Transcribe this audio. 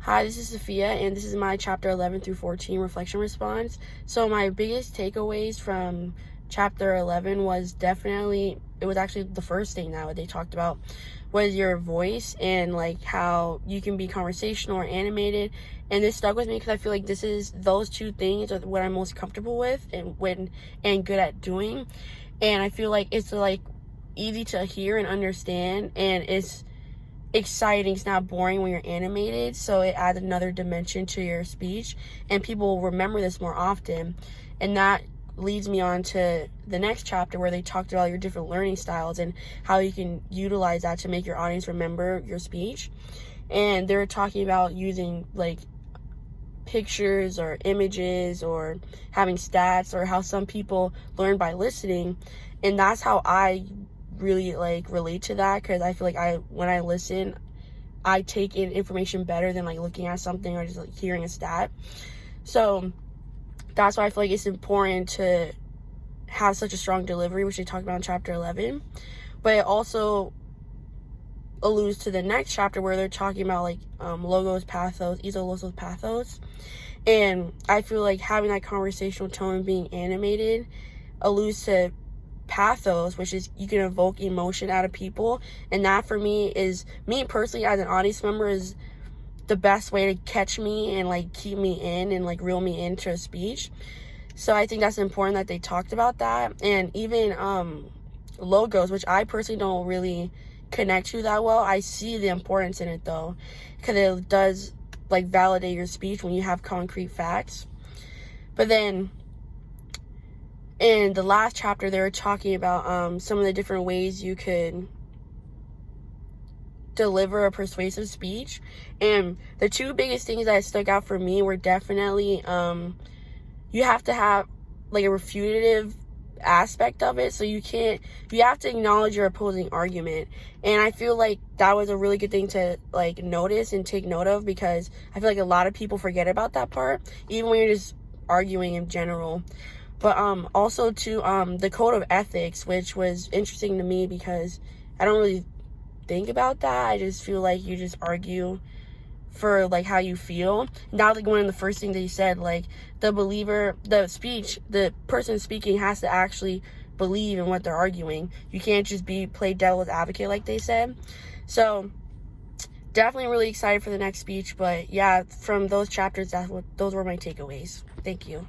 Hi, this is Sophia, and this is my chapter 11 through 14 reflection response. So my biggest takeaways from chapter 11 was definitely, it was actually the first thing that they talked about was your voice and like how you can be conversational or animated. And this stuck with me because I feel like those two things are what I'm most comfortable with and good at doing. And I feel like it's like easy to hear and understand, and it's exciting. It's not boring when you're animated, so it adds another dimension to your speech, and people will remember this more often. And that leads me on to the next chapter where they talked about your different learning styles and how you can utilize that to make your audience remember your speech. And they're talking about using like pictures or images or having stats, or how some people learn by listening. And that's how I really like relate to that, because I feel like when I listen, I take in information better than like looking at something or just like hearing a stat. So that's why I feel like it's important to have such a strong delivery, which they talked about in chapter 11. But it also alludes to the next chapter where they're talking about like logos, pathos, isologos, pathos. And I feel like having that conversational tone and being animated alludes to pathos, which is you can evoke emotion out of people. And that for me personally as an audience member is the best way to catch me and like keep me in and like reel me into a speech. So I think that's important that they talked about that. And even logos, which I personally don't really connect to that well, I see the importance in it though, because it does like validate your speech when you have concrete facts. But then in the last chapter, they were talking about some of the different ways you could deliver a persuasive speech. And the two biggest things that stuck out for me were definitely you have to have like a refutative aspect of it. So you have to acknowledge your opposing argument. And I feel like that was a really good thing to like notice and take note of, because I feel like a lot of people forget about that part, even when you're just arguing in general. But also to the code of ethics, which was interesting to me because I don't really think about that. I just feel like you just argue for like how you feel. Now, like one of the first things they said, like the person speaking has to actually believe in what they're arguing. You can't just play devil's advocate like they said. So definitely really excited for the next speech. But yeah, from those chapters, those were my takeaways. Thank you.